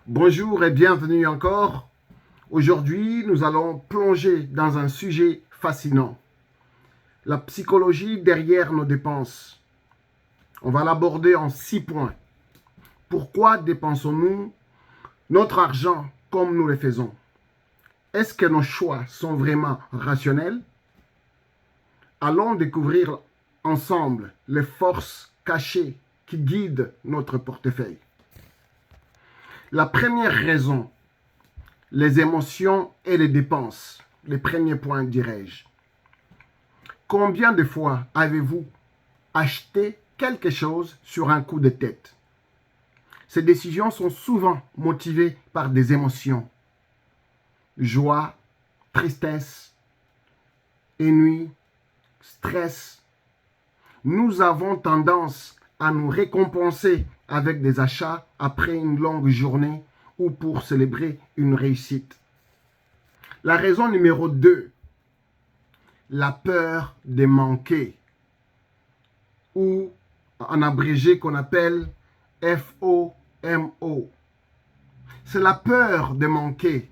Bonjour et bienvenue encore. Aujourd'hui, nous allons plonger dans un sujet fascinant. La psychologie derrière nos dépenses. On va l'aborder en 6 points. Pourquoi dépensons-nous notre argent comme nous le faisons? Est-ce que nos choix sont vraiment rationnels? Allons découvrir ensemble les forces cachées qui guident notre portefeuille. La première raison, les émotions et les dépenses. Les premiers points, dirais-je. Combien de fois avez-vous acheté quelque chose sur un coup de tête? Ces décisions sont souvent motivées par des émotions. Joie, tristesse, ennui, stress. Nous avons tendance à nous récompenser avec des achats après une longue journée ou pour célébrer une réussite. La raison numéro 2, la peur de manquer, ou en abrégé qu'on appelle FOMO. C'est la peur de manquer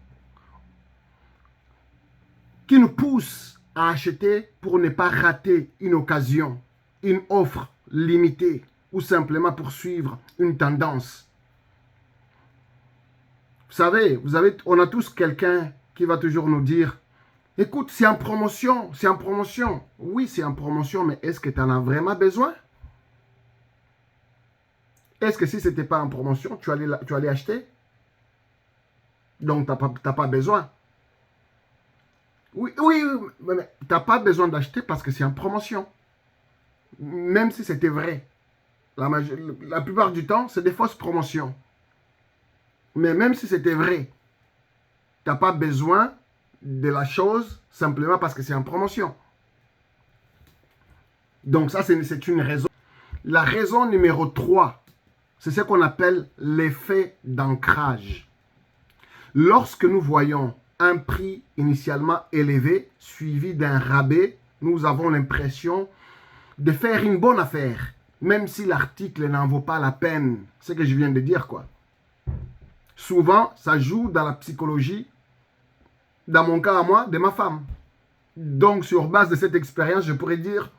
qui nous pousse à acheter pour ne pas rater une occasion, une offre limitée ou simplement poursuivre une tendance. Vous savez, on a tous quelqu'un qui va toujours nous dire « Écoute, c'est en promotion, c'est en promotion. » Oui, c'est en promotion, mais est-ce que tu en as vraiment besoin? Est-ce que si ce n'était pas en promotion, tu allais acheter? Donc, tu n'as pas besoin. Oui, mais tu n'as pas besoin d'acheter parce que c'est en promotion. Même si c'était vrai. La plupart du temps, c'est des fausses promotions. Mais même si c'était vrai, tu n'as pas besoin de la chose simplement parce que c'est en promotion. Donc ça, c'est une raison. La raison numéro 3, c'est ce qu'on appelle l'effet d'ancrage. Lorsque nous voyons un prix initialement élevé, suivi d'un rabais, nous avons l'impression de faire une bonne affaire, même si l'article n'en vaut pas la peine. C'est ce que je viens de dire, quoi. Souvent, ça joue dans la psychologie, dans mon cas à moi, de ma femme. Donc, sur base de cette expérience, je pourrais dire,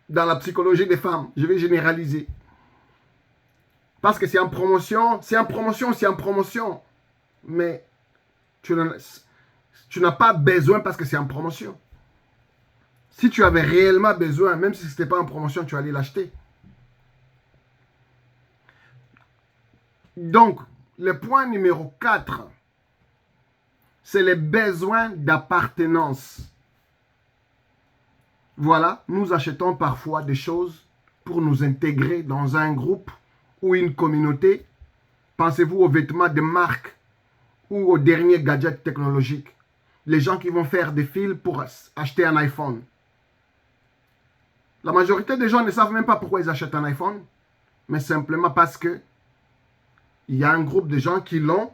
dans la psychologie des femmes, je vais généraliser. Parce que c'est en promotion, c'est en promotion, c'est en promotion. Mais tu n'as pas besoin parce que c'est en promotion. Si tu avais réellement besoin, même si ce n'était pas en promotion, tu allais l'acheter. Donc, le point numéro 4, c'est les besoins d'appartenance. Voilà, nous achetons parfois des choses pour nous intégrer dans un groupe ou une communauté. Pensez-vous aux vêtements de marque ou aux derniers gadgets technologiques. Les gens qui vont faire des files pour acheter un iPhone. La majorité des gens ne savent même pas pourquoi ils achètent un iPhone, mais simplement parce que il y a un groupe de gens qui l'ont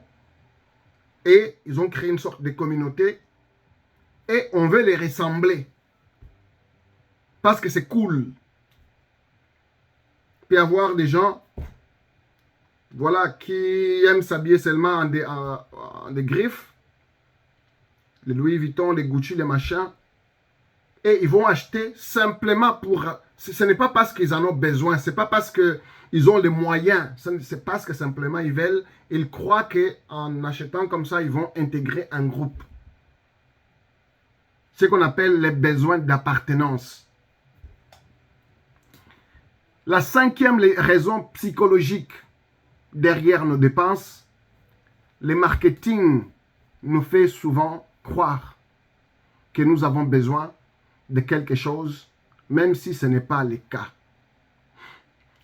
et ils ont créé une sorte de communauté et on veut les ressembler parce que c'est cool. Il peut y avoir des gens voilà, qui aiment s'habiller seulement en des griffes, les Louis Vuitton, les Gucci, les machins, et ils vont acheter simplement pour... Ce n'est pas parce qu'ils en ont besoin, ce n'est pas parce qu'ils ont les moyens, c'est parce que simplement ils veulent, ils croient qu'en achetant comme ça, ils vont intégrer un groupe. Ce qu'on appelle les besoins d'appartenance. La 5e raison psychologique derrière nos dépenses, le marketing nous fait souvent croire que nous avons besoin de quelque chose, même si ce n'est pas le cas.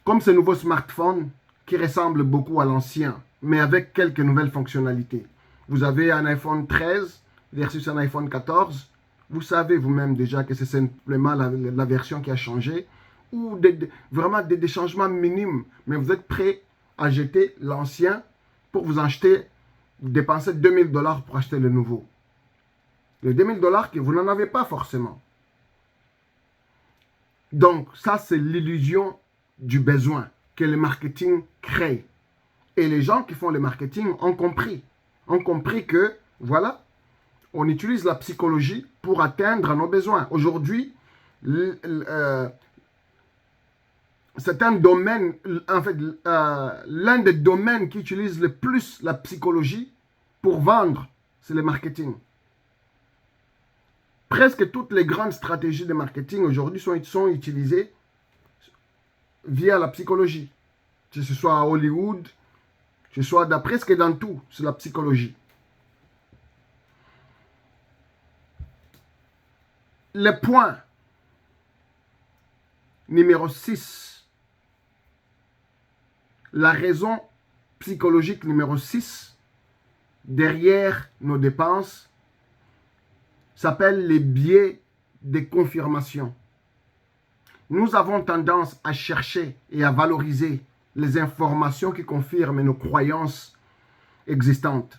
Comme ce nouveau smartphone qui ressemble beaucoup à l'ancien, mais avec quelques nouvelles fonctionnalités. Vous avez un iPhone 13 versus un iPhone 14. Vous savez vous-même déjà que c'est simplement la version qui a changé, ou vraiment des changements minimes, mais vous êtes prêt à jeter l'ancien pour vous acheter, vous dépensez 2000 $ pour acheter le nouveau. Les 2000 $ que vous n'en avez pas forcément. Donc, ça, c'est l'illusion du besoin que le marketing crée. Et les gens qui font le marketing ont compris. Ont compris que, voilà, on utilise la psychologie pour atteindre nos besoins. Aujourd'hui, c'est un domaine, en fait, l'un des domaines qui utilise le plus la psychologie pour vendre, c'est le marketing. Presque toutes les grandes stratégies de marketing aujourd'hui sont utilisées via la psychologie. Que ce soit à Hollywood, que ce soit presque dans tout, c'est la psychologie. Le point numéro 6, la raison psychologique numéro 6 derrière nos dépenses s'appelle les biais de confirmation. Nous avons tendance à chercher et à valoriser les informations qui confirment nos croyances existantes.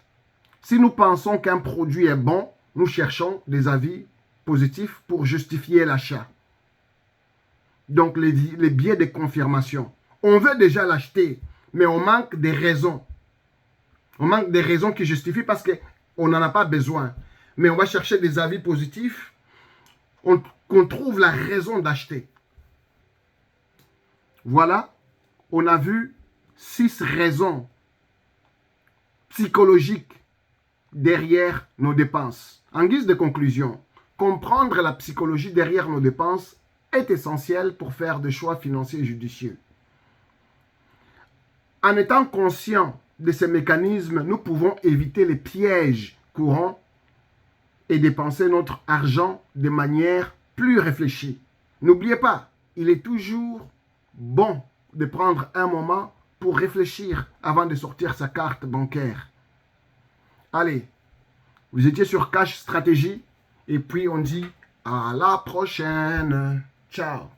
Si nous pensons qu'un produit est bon, nous cherchons des avis positifs pour justifier l'achat. Donc, les biais de confirmation. On veut déjà l'acheter, mais on manque des raisons. On manque des raisons qui justifient parce qu'on n'en a pas besoin. Mais on va chercher des avis positifs qu'on trouve la raison d'acheter. Voilà, on a vu 6 raisons psychologiques derrière nos dépenses. En guise de conclusion, comprendre la psychologie derrière nos dépenses est essentiel pour faire des choix financiers judicieux. En étant conscient de ces mécanismes, nous pouvons éviter les pièges courants et dépenser notre argent de manière plus réfléchie. N'oubliez pas, il est toujours bon de prendre un moment pour réfléchir avant de sortir sa carte bancaire. Allez, vous étiez sur Cash Stratégie et puis on dit à la prochaine. Ciao.